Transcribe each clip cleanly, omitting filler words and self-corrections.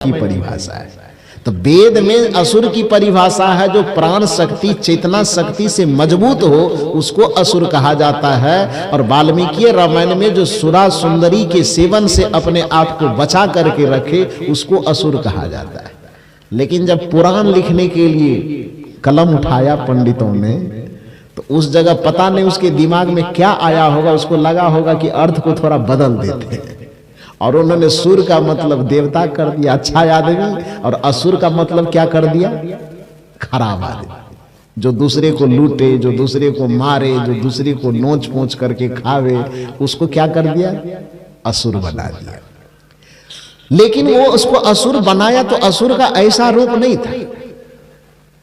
की परिभाषा है। तो वेद में असुर की परिभाषा है जो प्राण शक्ति चेतना शक्ति से मजबूत हो उसको असुर कहा जाता है। और वाल्मीकि रामायण में जो सुरा सुंदरी के सेवन से अपने आप को बचा करके रखे उसको असुर कहा जाता है। लेकिन जब पुराण लिखने के लिए कलम उठाया पंडितों ने तो उस जगह पता नहीं उसके दिमाग में क्या आया होगा, उसको लगा होगा कि अर्थ को थोड़ा बदल देते हैं और उन्होंने सुर का मतलब देवता कर दिया, अच्छा आदमी, और असुर का मतलब क्या कर दिया, खराब आदमी, जो दूसरे को लूटे, जो दूसरे को मारे, जो दूसरे को नोच पोंछ करके खावे, उसको क्या कर दिया, असुर बना दिया। लेकिन वो उसको असुर बनाया तो असुर का ऐसा रूप नहीं था।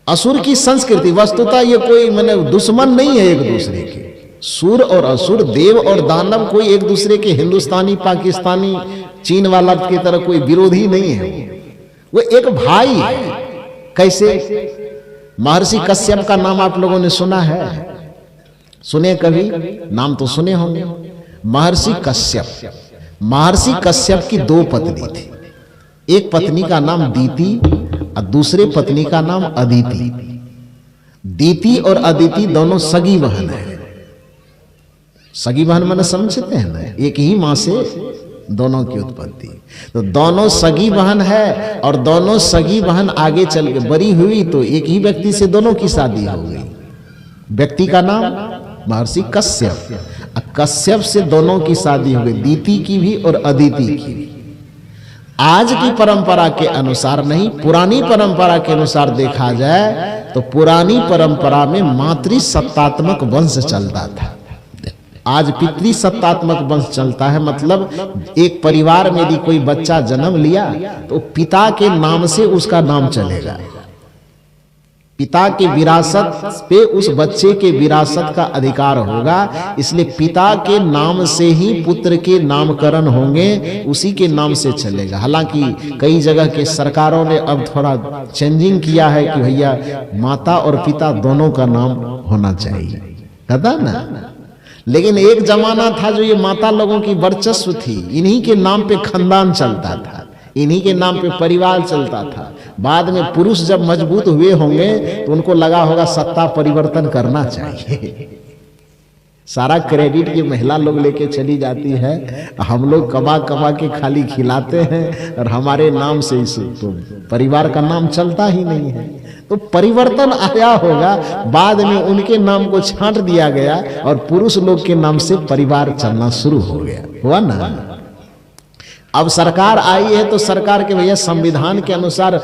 असुर की संस्कृति वस्तुतः ये कोई माने दुश्मन नहीं है एक दूसरे के। सुर और असुर, देव और दानव कोई एक दूसरे के हिंदुस्तानी पाकिस्तानी चीन वाला की तरह कोई विरोधी नहीं है, वो एक भाई है। कैसे? महर्षि कश्यप का नाम आप लोगों ने सुना है, सुने कभी? नाम तो सुने होंगे। महर्षि कश्यप, महर्षि कश्यप की दो पत्नी थी। एक पत्नी का नाम दीति और दूसरे पत्नी का नाम अदिति। दीति और अदिति दोनों सगी बहन है। सगी बहन मैंने समझते हैं ना, एक ही मां से दोनों की उत्पत्ति। तो दोनों सगी बहन है और दोनों सगी बहन आगे चल के बड़ी हुई तो एक ही व्यक्ति से दोनों की शादी हो गई। व्यक्ति का नाम महर्षि कश्यप, कश्यप से दोनों की शादी हो गई, दीति की भी और अदिति की भी। आज की परंपरा के अनुसार नहीं, पुरानी परंपरा के अनुसार देखा जाए तो पुरानी परंपरा में मातृ सत्तात्मक वंश चलता था। आज पितृ सत्तात्मक वंश चलता है। मतलब एक परिवार में यदि कोई बच्चा जन्म लिया तो पिता के नाम से उसका नाम चलेगा। पिता की विरासत पे उस बच्चे के विरासत का अधिकार होगा, इसलिए पिता के नाम से ही पुत्र के नामकरण होंगे, उसी के नाम से चलेगा। हालांकि कई जगह के सरकारों ने अब थोड़ा चेंजिंग किया है कि भैया माता और पिता दोनों का नाम होना चाहिए, पता ना। लेकिन एक जमाना था जो ये माता लोगों की वर्चस्व थी, इन्हीं के नाम पे खानदान चलता था, इन्हीं के नाम पे परिवार चलता था। बाद में पुरुष जब मजबूत हुए होंगे तो उनको लगा होगा सत्ता परिवर्तन करना चाहिए। सारा क्रेडिट ये महिला लोग लेके चली जाती है, हम लोग कमा कमा के खाली खिलाते हैं और हमारे नाम से इस तो परिवार का नाम चलता ही नहीं है। तो परिवर्तन आया होगा, बाद में उनके नाम को छांट दिया गया और पुरुष लोग के नाम से परिवार चलना शुरू हो गया, हुआ ना। अब सरकार आई है तो सरकार के भैया संविधान के अनुसार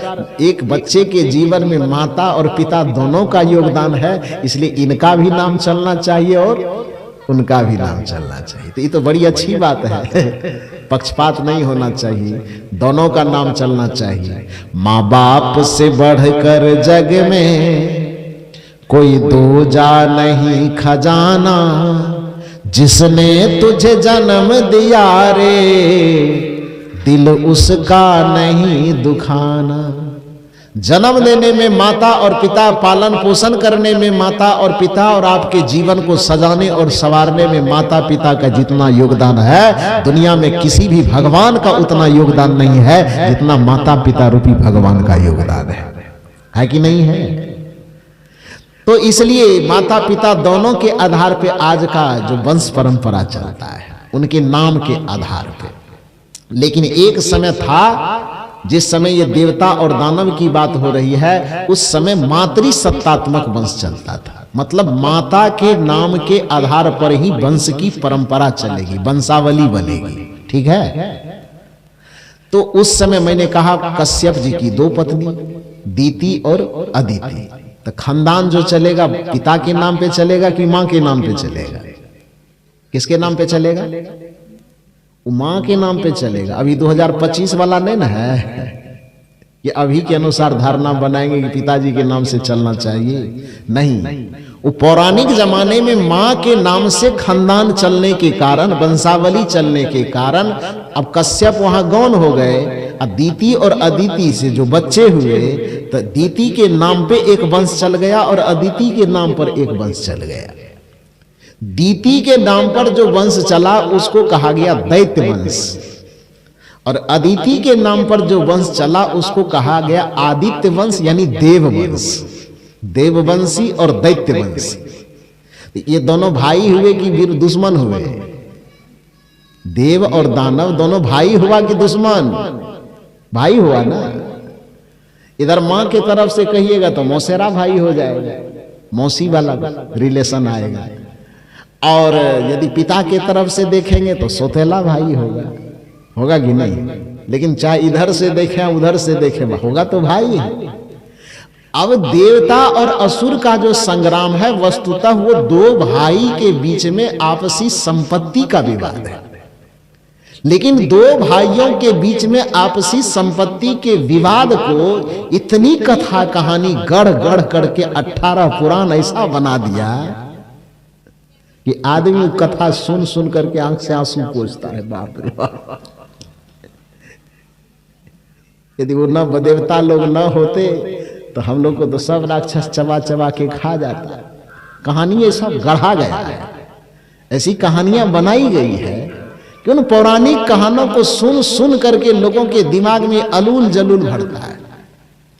एक बच्चे के जीवन में माता और पिता दोनों का योगदान है, इसलिए इनका भी नाम चलना चाहिए और उनका भी नाम चलना चाहिए। तो ये तो बड़ी अच्छी बात है, पक्षपात नहीं होना चाहिए, दोनों का नाम चलना चाहिए। माँ बाप से बढ़कर जग में कोई दूजा नहीं खजाना, जिसने तुझे जन्म दिया रे दिल उसका नहीं दुखाना। जन्म देने में माता और पिता, पालन पोषण करने में माता और पिता, और आपके जीवन को सजाने और संवारने में माता पिता का जितना योगदान है, दुनिया में किसी भी भगवान का उतना योगदान नहीं है जितना माता पिता रूपी भगवान का योगदान है कि नहीं है? तो इसलिए माता पिता दोनों के आधार पे आज का जो वंश परंपरा चलता है, उनके नाम के आधार पे। लेकिन एक समय था जिस समय ये देवता और दानव की बात हो रही है, उस समय मातृ सत्तात्मक वंश चलता था। मतलब माता के नाम के आधार पर ही वंश की परंपरा चलेगी, वंशावली बनेगी, ठीक है। तो उस समय मैंने कहा कश्यप जी की दो पत्नी दीति और अदिति। तो खानदान जो चलेगा पिता के नाम पे चलेगा कि मां के नाम पे चलेगा? किसके नाम पे चलेगा? मां के नाम पे चलेगा। अभी 2025 वाला नहीं ना है कि अभी के अनुसार धारणा बनाएंगे कि पिताजी के नाम से चलना चाहिए, नहीं। वो पौराणिक जमाने में मां के नाम से खानदान चलने के कारण, वंशावली चलने के कारण अब कश्यप वहां गौन हो गए। अब दीति और अदिति से जो बच्चे हुए तो दीति के नाम पे एक वंश चल गया और अदिति के नाम पर एक वंश चल गया। दीति के नाम पर जो वंश चला उसको कहा गया दैत्य वंश, और अदिति के नाम पर जो वंश चला उसको कहा गया आदित्य वंश यानी देव वंश, देववंशी और दैत्य वंशी। ये दोनों भाई हुए कि वीर दुश्मन हुए? देव और दानव दोनों भाई हुआ कि दुश्मन? भाई हुआ ना। इधर मां के तरफ से कहिएगा तो मौसेरा भाई हो जाएगा, मौसी वाला रिलेशन आएगा, और यदि पिता के तरफ से देखेंगे तो सौतेला भाई होगा, होगा कि नहीं? लेकिन चाहे इधर से देखें उधर से देखें, होगा तो भाई है। अब देवता और असुर का जो संग्राम है वस्तुतः वो दो भाई के बीच में आपसी संपत्ति का विवाद है। लेकिन दो भाइयों के बीच में आपसी संपत्ति के विवाद को इतनी कथा कहानी गढ़ गढ़ करके 18 पुराण ऐसा बना दिया कि आदमी कथा सुन सुन करके आंख से आंसू पोंछता है। बाप रे बाप, यदि वो न देवता लोग न होते तो हम लोग को तो सब राक्षस चबा चबा के खा जाता। कहानी ये सब गढ़ा गया है, ऐसी कहानियां बनाई गई है कि उन पौराणिक कहानियों को सुन सुन करके लोगों के दिमाग में अलूल जलूल भरता है।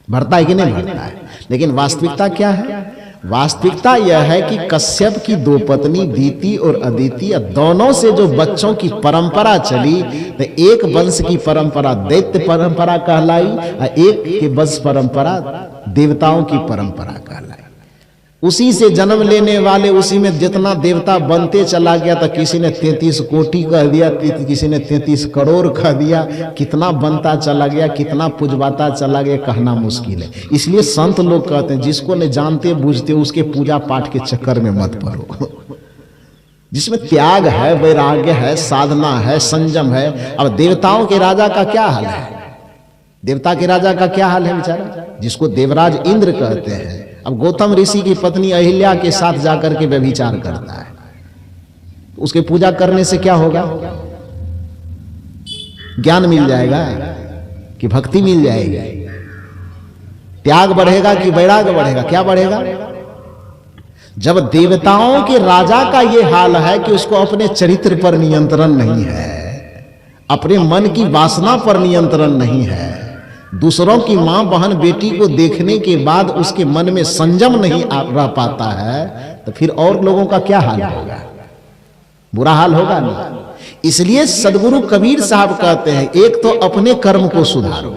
भरता है कि नहीं भरता है? लेकिन वास्तविकता क्या है? वास्तविकता यह है कि कश्यप की दो पत्नी दीति और अदिति, दोनों से जो बच्चों की परंपरा चली, तो एक वंश की परंपरा दैत्य परंपरा कहलाई और एक के वंश परंपरा देवताओं की परंपरा कहलाई। उसी से जन्म लेने वाले, उसी में जितना देवता बनते चला गया, तो किसी ने 33 कोटि कह दिया, किसी ने 33 करोड़ कह दिया, कितना बनता चला गया, कितना पुजवाता चला गया, कहना मुश्किल है। इसलिए संत लोग कहते हैं जिसको न जानते बूझते उसके पूजा पाठ के चक्कर में मत पड़ो। जिसमें त्याग है, वैराग्य है, साधना है, संयम है। अब देवताओं के राजा का क्या हाल है? देवता के राजा का क्या हाल है बेचारा, जिसको देवराज इंद्र कहते हैं। अब गौतम ऋषि की पत्नी अहिल्या के साथ जाकर के व्यभिचार करता है, उसके पूजा करने से क्या होगा? ज्ञान मिल जाएगा कि भक्ति मिल जाएगी? त्याग बढ़ेगा कि वैराग्य बढ़ेगा? क्या बढ़ेगा? जब देवताओं के राजा का यह हाल है कि उसको अपने चरित्र पर नियंत्रण नहीं है, अपने मन की वासना पर नियंत्रण नहीं है, दूसरों की मां बहन बेटी को देखने के बाद उसके मन में संयम नहीं रह पाता है, तो फिर और लोगों का क्या हाल होगा? बुरा हाल होगा ना। इसलिए सदगुरु कबीर साहब कहते हैं एक तो अपने कर्म को सुधारो,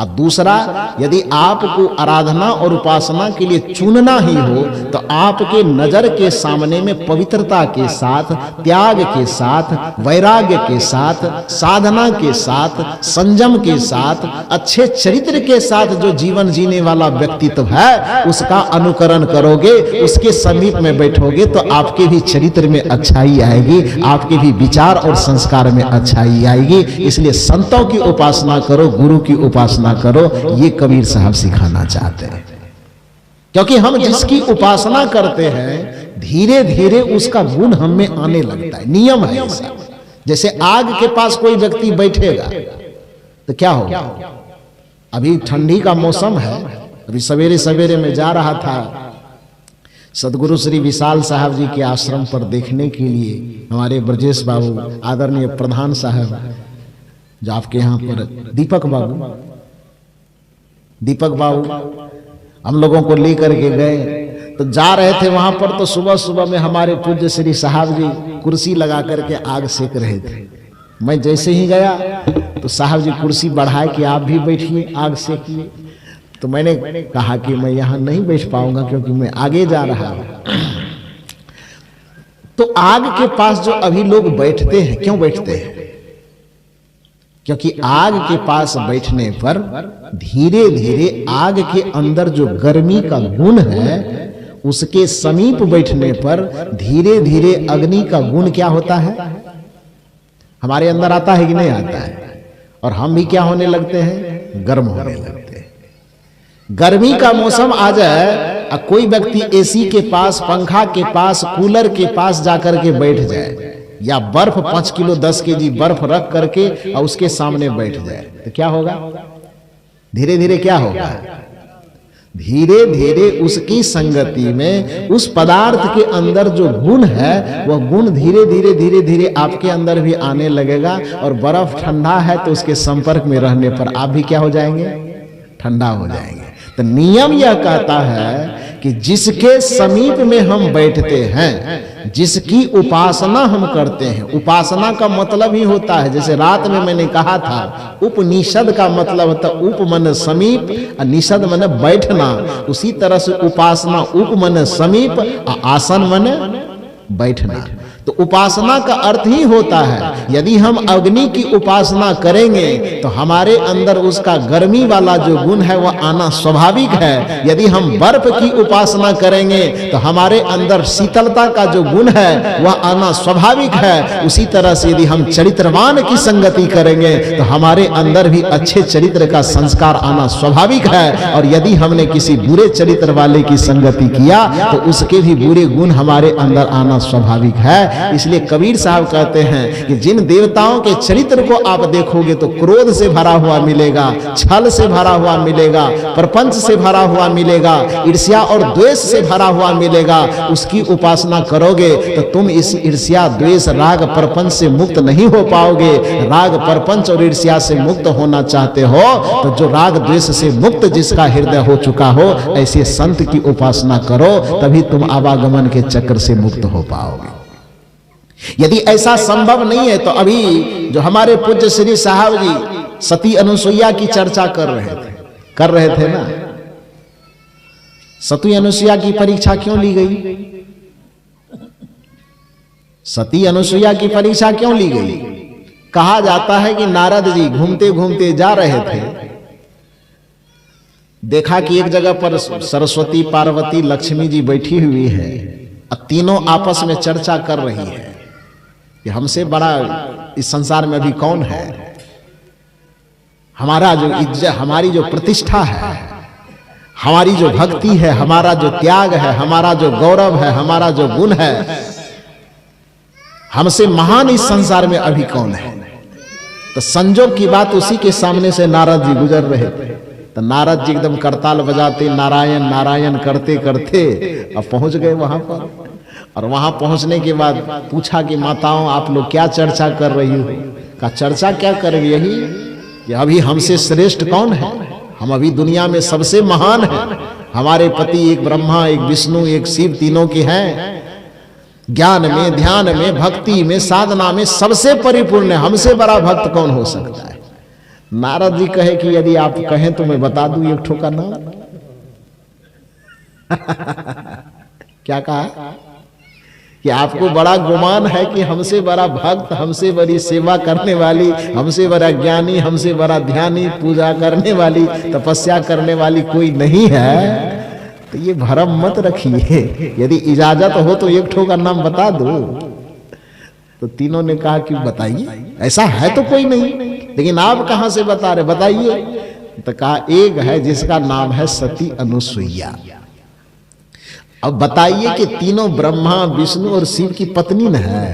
अब दूसरा यदि आपको आराधना और उपासना के लिए चुनना ही हो तो आपके नजर के सामने में पवित्रता के साथ, त्याग के साथ, वैराग्य के साथ, साधना के साथ, संयम के साथ, अच्छे चरित्र के साथ जो जीवन जीने वाला व्यक्तित्व है उसका अनुकरण करोगे, उसके समीप में बैठोगे तो आपके भी चरित्र में अच्छाई आएगी, आपके भी विचार और संस्कार में अच्छाई आएगी। इसलिए संतों की उपासना करो, गुरु की उपासना करो, ये कबीर साहब सिखाना चाहते हैं। क्योंकि हम जिसकी उपासना करते हैं धीरे धीरे उसका गुण हम में आने लगता है। नियम है ऐसा। जैसे आग के पास कोई व्यक्ति बैठेगा तो क्या होगा? अभी ठंडी का मौसम है, अभी सवेरे सवेरे में जा रहा था सदगुरु श्री विशाल साहब जी के आश्रम पर देखने के लिए। हमारे ब्रजेश बाबू, आदरणीय प्रधान साहब जो आपके यहाँ पर, दीपक बाबू हम लोगों को लेकर के गए तो जा रहे थे वहां पर, तो सुबह सुबह में हमारे पूज्य श्री साहब जी कुर्सी लगा करके आग सेक रहे थे। मैं जैसे ही गया तो साहब जी कुर्सी बढ़ाए कि आप भी बैठिए, आग सेकिए। तो मैंने कहा कि मैं यहां नहीं बैठ पाऊंगा क्योंकि मैं आगे जा रहा हूं। तो आग के पास जो अभी लोग बैठते हैं, क्यों बैठते हैं? क्योंकि आग के पास बैठने पर धीरे धीरे आग के अंदर जो गर्मी का गुण है उसके समीप बैठने पर धीरे धीरे अग्नि का गुण क्या होता है? हमारे अंदर आता है कि नहीं आता है? और हम भी क्या होने लगते हैं? गर्म होने लगते हैं। गर्मी का मौसम आ जाए, कोई व्यक्ति एसी के पास, पंखा के पास, कूलर के पास जाकर के बैठ जाए, या बर्फ 5 किलो 10 केजी बर्फ रख करके और उसके सामने बैठ जाए तो क्या होगा? धीरे धीरे क्या होगा? धीरे धीरे उसकी संगति में उस पदार्थ के अंदर जो गुण है वह गुण धीरे धीरे धीरे धीरे आपके अंदर भी आने लगेगा। और बर्फ ठंडा है तो उसके संपर्क में रहने पर आप भी क्या हो जाएंगे? ठंडा हो जाएंगे। तो नियम यह कहता है कि जिसके समीप में हम बैठते हैं, जिसकी उपासना हम करते हैं, उपासना का मतलब ही होता है, जैसे रात में मैंने कहा था, उपनिषद का मतलब होता है उप मन समीप, निषद मन बैठना। उसी तरह से उपासना उप मन समीप, आसन मन बैठना। तो उपासना का अर्थ ही होता है, यदि हम अग्नि की उपासना करेंगे तो हमारे अंदर उसका गर्मी वाला जो गुण है वह आना स्वाभाविक है। यदि हम बर्फ की उपासना करेंगे तो हमारे अंदर शीतलता का जो गुण है वह आना स्वाभाविक है। उसी तरह से यदि हम चरित्रवान की संगति करेंगे तो हमारे अंदर भी अच्छे चरित्र का संस्कार आना स्वाभाविक है। और यदि हमने किसी बुरे चरित्र वाले की संगति किया तो उसके भी बुरे गुण हमारे अंदर आना स्वाभाविक है। इसलिए कबीर साहब कहते हैं कि जिन देवताओं के चरित्र को आप देखोगे तो क्रोध से भरा हुआ मिलेगा, छल से भरा हुआ मिलेगा, प्रपंच से भरा हुआ मिलेगा, ईर्ष्या और द्वेष से भरा हुआ मिलेगा। उसकी उपासना करोगे तो तुम इस ईर्ष्या द्वेष राग प्रपंच से मुक्त नहीं हो पाओगे। राग प्रपंच और ईर्ष्या से मुक्त होना चाहते हो तो जो राग द्वेष से मुक्त जिसका हृदय हो चुका हो ऐसे संत की उपासना करो, तभी तुम आवागमन के चक्र से मुक्त हो पाओगे। यदि ऐसा संभव नहीं है तो अभी जो हमारे पूज्य श्री साहब जी सती अनुसुईया की चर्चा कर रहे थे ना, सती अनुसुईया की परीक्षा क्यों ली गई? सती अनुसुईया की परीक्षा क्यों ली गई? कहा जाता है कि नारद जी घूमते घूमते जा रहे थे, देखा कि एक जगह पर सरस्वती, पार्वती, लक्ष्मी जी बैठी हुई है और तीनों आपस में चर्चा कर रही है कि हमसे बड़ा इस संसार में अभी कौन है। हमारा जो इज्जत, हमारी जो प्रतिष्ठा है, हमारी जो भक्ति है, हमारा जो त्याग है, हमारा जो गौरव है, हमारा जो गुण है, हमसे महान इस संसार में अभी कौन है। तो संजोग की बात उसी के सामने से नारद जी गुजर रहे थे। तो नारद जी एकदम करताल बजाते नारायण नारायण करते करते अब पहुंच गए वहां पर। और वहां पहुंचने के बाद पूछा कि माताओं आप लोग क्या चर्चा कर रही हो? का चर्चा क्या कर रही? यही कि अभी हमसे श्रेष्ठ कौन है, हम अभी दुनिया में सबसे महान हैं। हमारे पति एक ब्रह्मा, एक विष्णु, एक शिव, तीनों के हैं। ज्ञान में, ध्यान में, भक्ति में, साधना में सबसे परिपूर्ण है। हमसे बड़ा भक्त कौन हो सकता है? नारद जी कहे कि यदि आप कहें तो मैं बता दूं एक ठोका नाम। क्या कहा कि आपको बड़ा गुमान है कि हमसे बड़ा भक्त, हमसे बड़ी सेवा करने वाली, हमसे बड़ा ज्ञानी, हमसे बड़ा ध्यानी, पूजा करने वाली, तपस्या करने वाली कोई नहीं है। तो ये भरम मत रखिए, यदि इजाजत हो तो एक ठो का नाम बता दो। तो तीनों ने कहा कि बताइए, ऐसा है तो कोई नहीं, लेकिन आप कहां से बता रहे, बताइए। तो कहा एक है जिसका नाम है सती अनुसुईया। अब बताइए कि तीनों ब्रह्मा, विष्णु और शिव की पत्नी न है,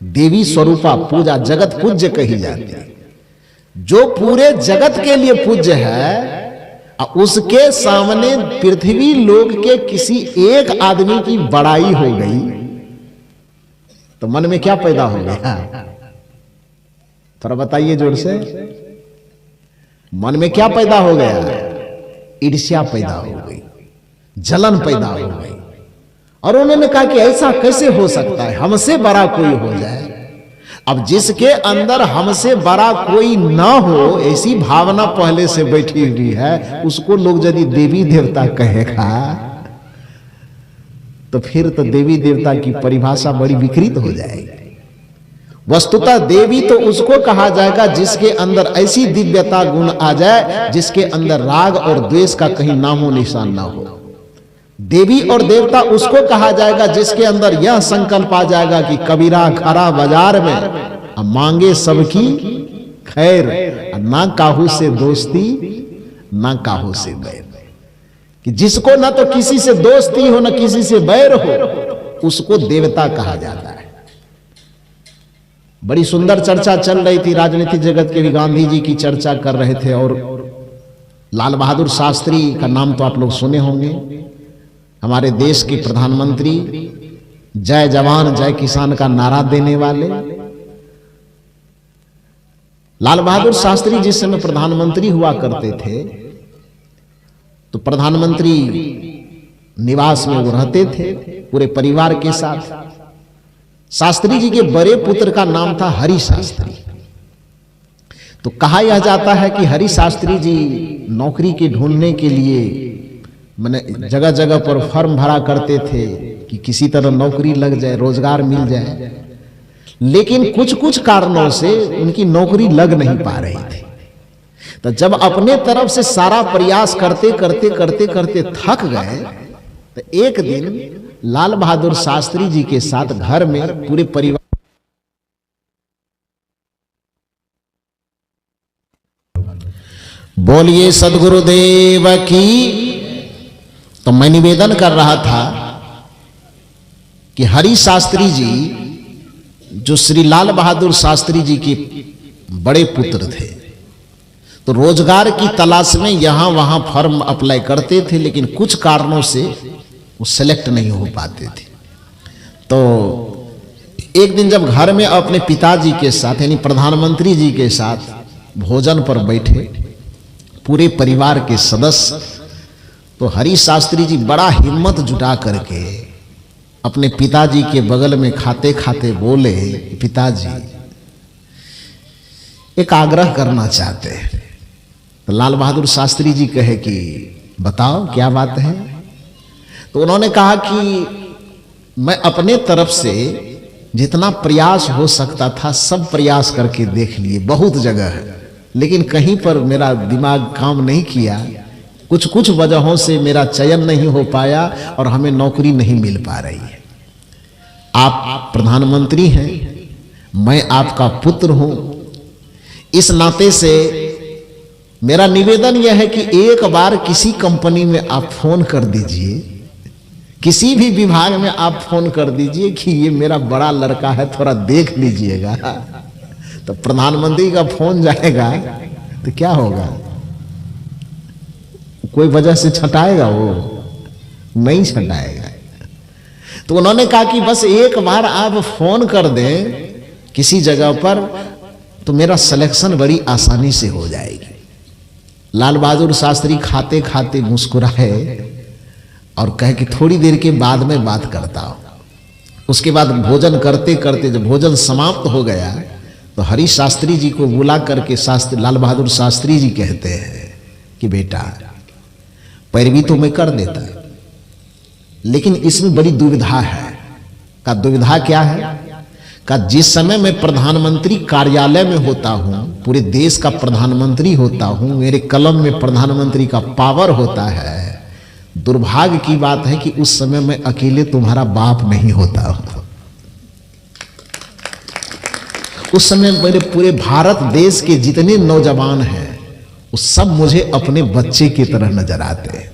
देवी स्वरूपा, पूजा जगत पूज्य कही जाती है, जो पूरे जगत के लिए पूज्य है। उसके सामने पृथ्वी लोक के किसी एक आदमी की बड़ाई हो गई तो मन में क्या पैदा हो गया? थोड़ा बताइए जोर से। मन में क्या पैदा हो गया? ईर्ष्या पैदा हो गई, जलन पैदा हो गई। और उन्होंने कहा कि ऐसा कैसे हो सकता है, हमसे बड़ा कोई हो जाए। अब जिसके अंदर हमसे बड़ा कोई ना हो ऐसी भावना पहले से बैठी हुई है, उसको लोग यदि देवी देवता कहेगा तो फिर तो देवी देवता की परिभाषा बड़ी विकृत हो जाएगी। वस्तुतः देवी तो उसको कहा जाएगा जिसके अंदर ऐसी दिव्यता गुण आ जाए जिसके अंदर राग और द्वेष का कहीं नामो निशान ना हो। देवी और देवता उसको कहा जाएगा जिसके अंदर यह संकल्प आ जाएगा कि कबीरा खरा बाजार में मांगे सबकी खैर, ना काहू से दोस्ती ना काहू से बैर। कि जिसको ना तो किसी से दोस्ती हो ना किसी से बैर हो उसको देवता कहा जाता है। बड़ी सुंदर चर्चा चल रही थी, राजनीतिक जगत के भी गांधी जी की चर्चा कर रहे थे और लाल बहादुर शास्त्री का नाम तो आप लोग सुने होंगे, हमारे देश के प्रधानमंत्री, जय जवान जय किसान का नारा देने वाले। लाल बहादुर शास्त्री जिस समय प्रधानमंत्री हुआ करते थे तो प्रधानमंत्री निवास में वो रहते थे पूरे परिवार के साथ। शास्त्री जी के बड़े पुत्र का नाम था हरि शास्त्री। तो कहा यह जाता है कि हरि शास्त्री जी नौकरी के ढूंढने के लिए मैंने जगह जगह पर फॉर्म भरा करते थे कि किसी तरह नौकरी लग जाए, रोजगार मिल जाए, लेकिन कुछ कुछ कारणों से उनकी नौकरी लग नहीं पा रही थी। तो जब अपने तरफ से सारा प्रयास करते करते करते करते थक गए तो एक दिन लाल बहादुर शास्त्री जी के साथ घर में पूरे परिवार, बोलिए सदगुरुदेव की। तो मैं निवेदन कर रहा था कि हरि शास्त्री जी जो श्री लाल बहादुर शास्त्री जी के बड़े पुत्र थे, तो रोजगार की तलाश में यहां वहां फॉर्म अप्लाई करते थे, लेकिन कुछ कारणों से वो सेलेक्ट नहीं हो पाते थे। तो एक दिन जब घर में अपने पिताजी के साथ यानी प्रधानमंत्री जी के साथ भोजन पर बैठे पूरे परिवार के सदस्य, तो हरि शास्त्री जी बड़ा हिम्मत जुटा करके अपने पिताजी के बगल में खाते खाते बोले, पिताजी एक आग्रह करना चाहते हैं। तो लाल बहादुर शास्त्री जी कहे कि बताओ क्या बात है। तो उन्होंने कहा कि मैं अपने तरफ से जितना प्रयास हो सकता था सब प्रयास करके देख लिए, बहुत जगह है, लेकिन कहीं पर मेरा दिमाग काम नहीं किया, कुछ कुछ वजहों से मेरा चयन नहीं हो पाया और हमें नौकरी नहीं मिल पा रही है। आप प्रधानमंत्री हैं, मैं आपका पुत्र हूं, इस नाते से मेरा निवेदन यह है कि एक बार किसी कंपनी में आप फोन कर दीजिए, किसी भी विभाग में आप फोन कर दीजिए कि ये मेरा बड़ा लड़का है, थोड़ा देख लीजिएगा। तो प्रधानमंत्री का फोन जाएगा तो क्या होगा, कोई वजह से छटाएगा, वो नहीं छटाएगा। तो उन्होंने कहा कि बस एक बार आप फोन कर दें किसी जगह पर तो मेरा सिलेक्शन बड़ी आसानी से हो जाएगी। लाल बहादुर शास्त्री खाते खाते मुस्कुराए और कहे कि थोड़ी देर के बाद में बात करता हूं। उसके बाद भोजन करते करते जब भोजन समाप्त हो गया तो हरि शास्त्री जी को बुला करके शास्त्री लाल बहादुर शास्त्री जी कहते हैं कि बेटा पैरवी तो मैं कर देता, लेकिन इसमें बड़ी दुविधा है। का दुविधा क्या है? का जिस समय मैं प्रधानमंत्री कार्यालय में होता हूं, पूरे देश का प्रधानमंत्री होता हूं, मेरे कलम में प्रधानमंत्री का पावर होता है, दुर्भाग्य की बात है कि उस समय मैं अकेले तुम्हारा बाप नहीं होता हूं। उस समय मेरे पूरे भारत देश के जितने नौजवान हैं वो सब मुझे अपने बच्चे की तरह नजर आते हैं।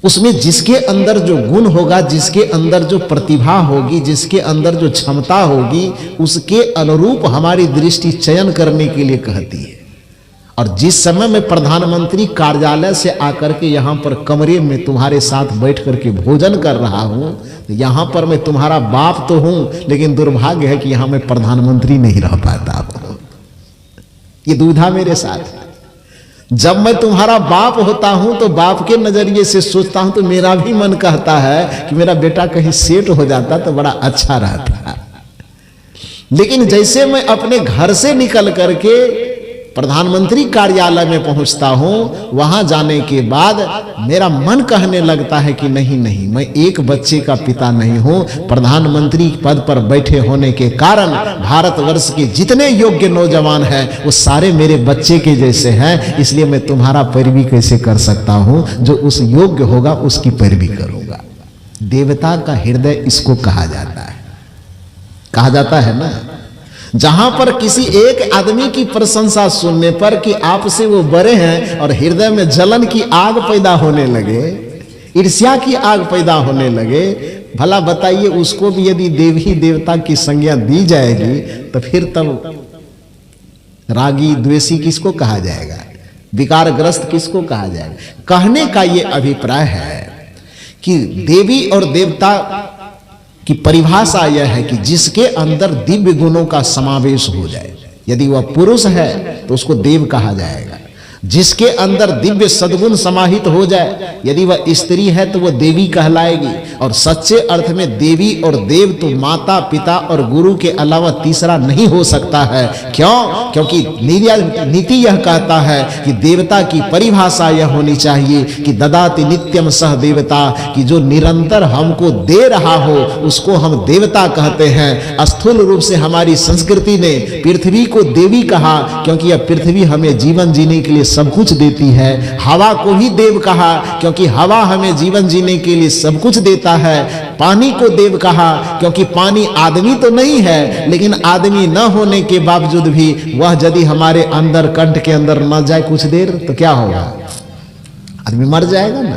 उसमें जिसके अंदर जो गुण होगा, जिसके अंदर जो प्रतिभा होगी, जिसके अंदर जो क्षमता होगी, उसके अनुरूप हमारी दृष्टि चयन करने के लिए कहती है। और जिस समय मैं प्रधानमंत्री कार्यालय से आकर के यहाँ पर कमरे में तुम्हारे साथ बैठ करके भोजन कर रहा हूँ, तो यहाँ पर मैं तुम्हारा बाप तो हूँ, लेकिन दुर्भाग्य है कि यहाँ मैं प्रधानमंत्री नहीं रह पाता हूँ। ये दुविधा मेरे साथ है। जब मैं तुम्हारा बाप होता हूं तो बाप के नजरिए से सोचता हूं तो मेरा भी मन कहता है कि मेरा बेटा कहीं सेट हो जाता तो बड़ा अच्छा रहता। लेकिन जैसे मैं अपने घर से निकल करके प्रधानमंत्री कार्यालय में पहुंचता हूं, वहां जाने के बाद मेरा मन कहने लगता है कि नहीं नहीं, मैं एक बच्चे का पिता नहीं हूं, प्रधानमंत्री पद पर बैठे होने के कारण भारतवर्ष के जितने योग्य नौजवान हैं वो सारे मेरे बच्चे के जैसे हैं, इसलिए मैं तुम्हारा पैरवी कैसे कर सकता हूं, जो उस योग्य होगा उसकी पैरवी करूंगा। देवता का हृदय इसको कहा जाता है। कहा जाता है ना, जहां पर किसी एक आदमी की प्रशंसा सुनने पर कि आपसे वो बड़े हैं और हृदय में जलन की आग पैदा होने लगे, ईर्ष्या की आग पैदा होने लगे, भला बताइए उसको भी यदि देवी देवता की संज्ञा दी जाएगी तो फिर तब रागी द्वेषी किसको कहा जाएगा? विकारग्रस्त किसको कहा जाएगा? कहने का ये अभिप्राय है कि देवी और देवता की परिभाषा यह है कि जिसके अंदर दिव्य गुणों का समावेश हो जाए। यदि वह पुरुष है तो उसको देव कहा जाएगा। जिसके अंदर दिव्य सद्गुण समाहित हो जाए, यदि वह स्त्री है तो वह देवी कहलाएगी। और सच्चे अर्थ में देवी और देव तो माता पिता और गुरु के अलावा तीसरा नहीं हो सकता है। क्यों? क्योंकि नीति यह कहता है कि देवता की परिभाषा यह होनी चाहिए कि ददाति नित्यम सह देवता, कि जो निरंतर हमको दे रहा हो उसको हम देवता कहते हैं। स्थूल रूप से हमारी संस्कृति ने पृथ्वी को देवी कहा, क्योंकि यह पृथ्वी हमें जीवन जीने के लिए सब कुछ देती है। हवा को भी देव कहा, क्योंकि हवा हमें जीवन जीने के लिए सब कुछ देता है। पानी को देव कहा, क्योंकि पानी आदमी तो नहीं है, लेकिन आदमी न होने के बावजूद भी वह यदि हमारे अंदर कंठ के अंदर न जाए कुछ देर तो क्या होगा? आदमी मर जाएगा ना।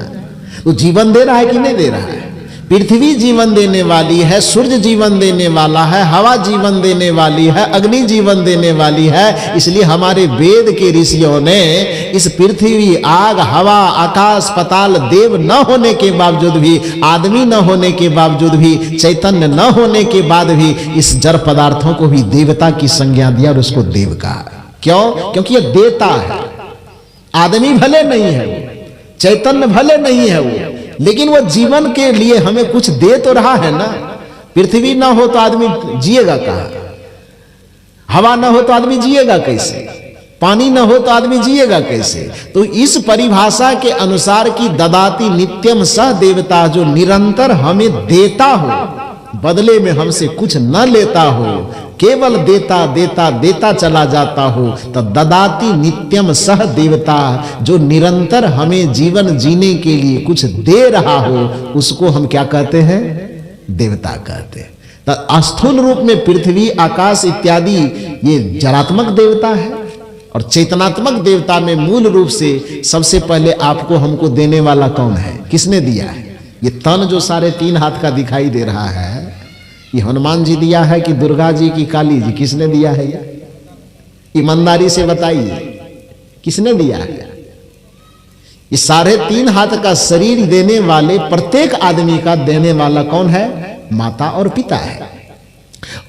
तो जीवन दे रहा है कि नहीं दे रहा है? पृथ्वी जीवन देने वाली है, सूर्य जीवन देने वाला है, हवा जीवन देने वाली है, अग्नि जीवन देने वाली है। इसलिए हमारे वेद के ऋषियों ने इस पृथ्वी, आग, हवा, आकाश, पाताल, देव न होने के बावजूद भी, आदमी न होने के बावजूद भी, चैतन्य न होने के बाद भी इस जड़ पदार्थों को भी देवता की संज्ञा दिया और उसको देव कहा। क्यों? क्योंकि यह देता है। आदमी भले नहीं है वो, चैतन्य भले नहीं है वो, लेकिन वो जीवन के लिए हमें कुछ दे तो रहा है ना। पृथ्वी ना हो तो आदमी जिएगा कहाँ? हवा ना हो तो आदमी जिएगा कैसे? पानी ना हो तो आदमी जिएगा कैसे? तो इस परिभाषा के अनुसार कि ददाति नित्यम सह देवता, जो निरंतर हमें देता हो, बदले में हमसे कुछ न लेता हो, केवल देता देता देता चला जाता हो, तो ददाति नित्यम सह देवता, जो निरंतर हमें जीवन जीने के लिए कुछ दे रहा हो, उसको हम क्या कहते हैं? देवता कहते हैं। तो स्थूल रूप में पृथ्वी, आकाश इत्यादि ये जड़ात्मक देवता है, और चेतनात्मक देवता में मूल रूप से सबसे पहले आपको हमको देने वाला कौन है? किसने दिया है? ये तन जो 3.5 हाथ का दिखाई दे रहा है, ये हनुमान जी दिया है कि दुर्गा जी की काली जी? किसने दिया है? ये ईमानदारी से बताइए, किसने दिया है? ये 3.5 हाथ का शरीर देने वाले प्रत्येक आदमी का देने वाला कौन है? माता और पिता है।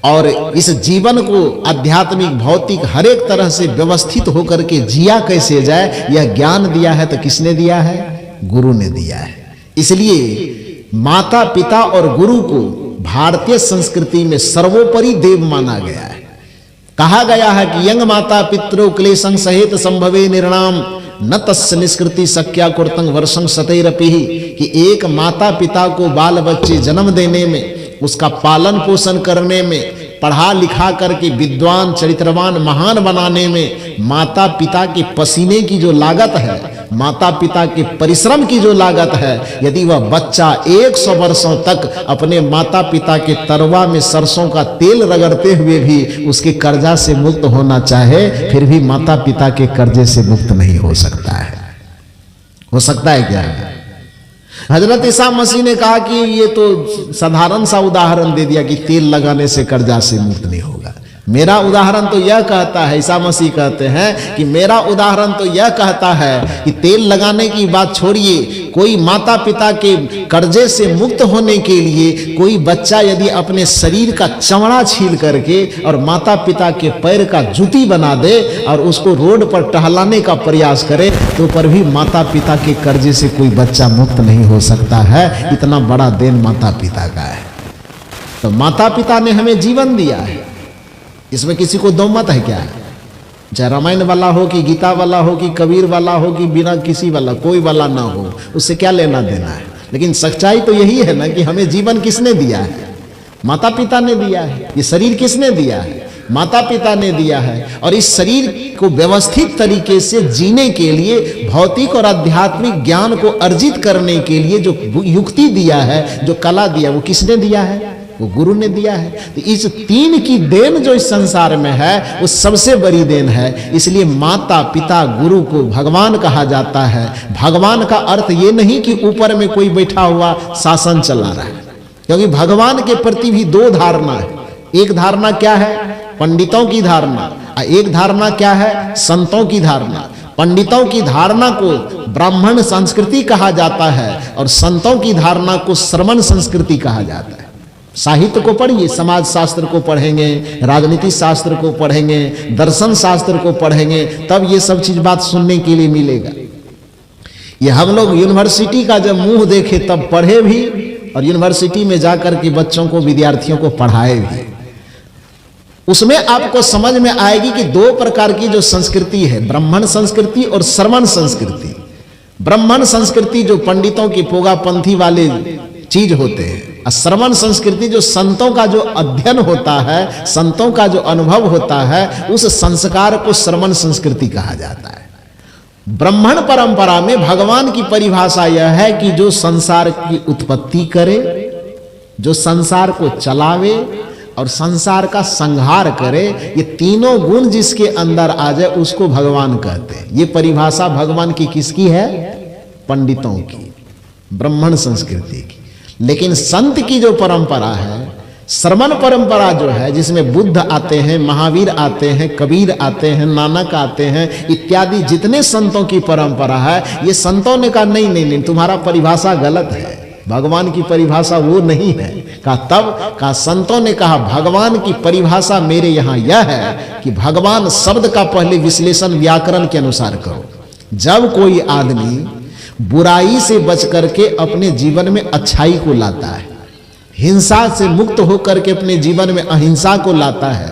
और इस जीवन को आध्यात्मिक, भौतिक, हर एक तरह से व्यवस्थित होकर के जिया कैसे जाए, यह ज्ञान दिया है तो किसने दिया है? गुरु ने दिया है। इसलिए माता पिता और गुरु को भारतीय संस्कृति में सर्वोपरि देव माना गया है। कहा गया है कि यंग माता पितरो क्लेशं सहेत संभवे निर्णाम न तस्य निष्कृति शक्या कुर्तंग वर्षं सतैरपि, कि एक माता पिता को बाल बच्चे जन्म देने में, उसका पालन पोषण करने में, पढ़ा लिखा करके विद्वान, चरित्रवान, महान बनाने में माता पिता के पसीने की जो लागत है, माता पिता के परिश्रम की जो लागत है, यदि वह बच्चा 100 वर्षों तक अपने माता पिता के तरवा में सरसों का तेल रगड़ते हुए भी उसके कर्जा से मुक्त होना चाहे, फिर भी माता पिता के कर्जे से मुक्त नहीं हो सकता है। हो सकता है क्या? हजरत ईसा मसीह ने कहा कि ये तो साधारण सा उदाहरण दे दिया कि तेल लगाने से कर्जा से मुक्त नहीं होगा। मेरा उदाहरण तो यह कहता है, ईसा मसीह कहते हैं कि मेरा उदाहरण तो यह कहता है कि तेल लगाने की बात छोड़िए, कोई माता पिता के कर्जे से मुक्त होने के लिए कोई बच्चा यदि अपने शरीर का चमड़ा छील करके और माता पिता के पैर का जूती बना दे और उसको रोड पर टहलाने का प्रयास करे, तो पर भी माता पिता के कर्जे से कोई बच्चा मुक्त नहीं हो सकता है। इतना बड़ा देन माता पिता का है। तो माता पिता ने हमें जीवन दिया है, इसमें किसी को दो मत है क्या? चाहे रामायण वाला हो कि गीता वाला हो कि कबीर वाला हो कि बिना किसी वाला, कोई वाला ना हो, उससे क्या लेना देना है। लेकिन सच्चाई तो यही है ना कि हमें जीवन किसने दिया है? माता पिता ने दिया है। ये शरीर किसने दिया है? माता पिता ने दिया है। और इस शरीर को व्यवस्थित तरीके से जीने के लिए, भौतिक और आध्यात्मिक ज्ञान को अर्जित करने के लिए जो युक्ति दिया है, जो कला दिया, वो किसने दिया है? वो गुरु ने दिया है। तो इस 3 की देन जो इस संसार में है वो सबसे बड़ी देन है। इसलिए माता पिता गुरु को भगवान कहा जाता है। भगवान का अर्थ ये नहीं कि ऊपर में कोई बैठा हुआ शासन चला रहा है, क्योंकि भगवान के प्रति भी 2 धारणा है। एक धारणा क्या है? पंडितों की धारणा, और एक धारणा क्या है? संतों की धारणा। पंडितों की धारणा को ब्राह्मण संस्कृति कहा जाता है और संतों की धारणा को श्रमण संस्कृति कहा जाता है। साहित्य को पढ़िए, समाज शास्त्र को पढ़ेंगे, राजनीति शास्त्र को पढ़ेंगे, दर्शन शास्त्र को पढ़ेंगे, तब ये सब चीज बात सुनने के लिए मिलेगा। ये हम लोग यूनिवर्सिटी का जब मुंह देखे तब पढ़े भी, और यूनिवर्सिटी में जाकर के बच्चों को, विद्यार्थियों को पढ़ाए भी। उसमें आपको समझ में आएगी कि दो प्रकार की जो संस्कृति है, ब्राह्मण संस्कृति और श्रमण संस्कृति। ब्राह्मण संस्कृति जो पंडितों की पोगापंथी वाले चीज होते हैं, और श्रमण संस्कृति जो संतों का जो अध्ययन होता है, संतों का जो अनुभव होता है, उस संस्कार को श्रमण संस्कृति कहा जाता है। ब्राह्मण परंपरा में भगवान की परिभाषा यह है कि जो संसार की उत्पत्ति करे, जो संसार को चलावे और संसार का संहार करे, ये तीनों गुण जिसके अंदर आ जाए उसको भगवान कहते हैं। ये परिभाषा भगवान की किसकी है? पंडितों की, ब्राह्मण संस्कृति की। लेकिन संत की जो परंपरा है, श्रमण परंपरा जो है, जिसमें बुद्ध आते हैं, महावीर आते हैं, कबीर आते हैं, नानक आते हैं, इत्यादि जितने संतों की परंपरा है, ये संतों ने कहा नहीं नहीं नहीं, तुम्हारा परिभाषा गलत है, भगवान की परिभाषा वो नहीं है। कहा संतों ने कहा भगवान की परिभाषा मेरे यहां यह है कि भगवान शब्द का पहले विश्लेषण व्याकरण के अनुसार करो। जब कोई आदमी बुराई से बच करके अपने जीवन में अच्छाई को लाता है, हिंसा से मुक्त होकर के अपने जीवन में अहिंसा को लाता है,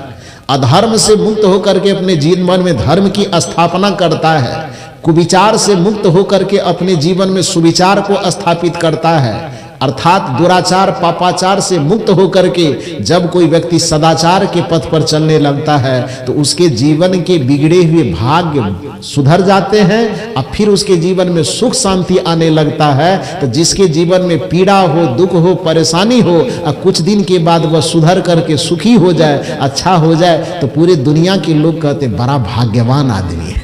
अधर्म से मुक्त होकर के अपने जीवन में धर्म की स्थापना करता है, कुविचार से मुक्त होकर के अपने जीवन में सुविचार को स्थापित करता है, अर्थात दुराचार पापाचार से मुक्त होकर के जब कोई व्यक्ति सदाचार के पथ पर चलने लगता है तो उसके जीवन के बिगड़े हुए भाग्य सुधर जाते हैं और फिर उसके जीवन में सुख शांति आने लगता है। तो जिसके जीवन में पीड़ा हो, दुख हो, परेशानी हो और कुछ दिन के बाद वह सुधर करके सुखी हो जाए, अच्छा हो जाए, तो पूरे दुनिया के लोग कहते बड़ा भाग्यवान आदमी है।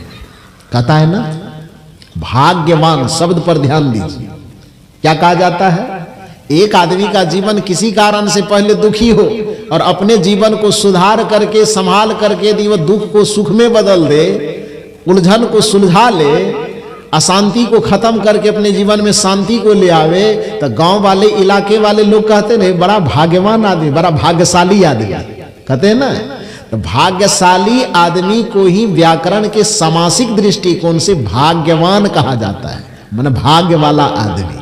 कहता है ना, भाग्यवान शब्द पर ध्यान दीजिए। क्या कहा जाता है? एक आदमी का जीवन किसी कारण से पहले दुखी हो और अपने जीवन को सुधार करके, संभाल करके यदि वह दुख को सुख में बदल दे, उलझन को सुलझा ले, अशांति को खत्म करके अपने जीवन में शांति को ले आवे, तो गांव वाले, इलाके वाले लोग कहते हैं बड़ा भाग्यवान आदमी, बड़ा भाग्यशाली आदमी, कहते हैं ना। तो भाग्यशाली आदमी को ही व्याकरण के सामासिक दृष्टिकोण से भाग्यवान कहा जाता है, माने भाग्य वाला आदमी।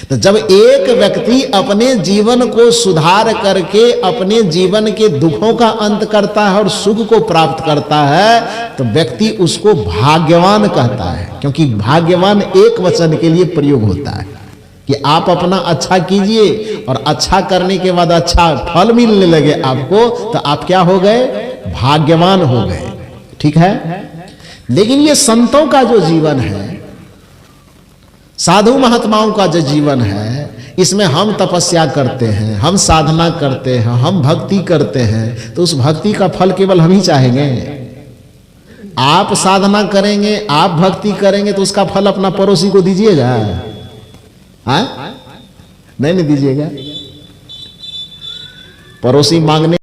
तो जब एक व्यक्ति अपने जीवन को सुधार करके अपने जीवन के दुखों का अंत करता है और सुख को प्राप्त करता है, तो व्यक्ति उसको भाग्यवान कहता है। क्योंकि भाग्यवान एक वचन के लिए प्रयोग होता है कि आप अपना अच्छा कीजिए और अच्छा करने के बाद अच्छा फल मिलने लगे आपको, तो आप क्या हो गए? भाग्यवान हो गए। ठीक है। लेकिन ये संतों का जो जीवन है, साधु महात्माओं का जो जीवन है, इसमें हम तपस्या करते हैं, हम साधना करते हैं, हम भक्ति करते हैं, तो उस भक्ति का फल केवल हम ही चाहेंगे। आप साधना करेंगे, आप भक्ति करेंगे, तो उसका फल अपना पड़ोसी को दीजिएगा? हाँ, नहीं दीजिएगा। पड़ोसी मांगने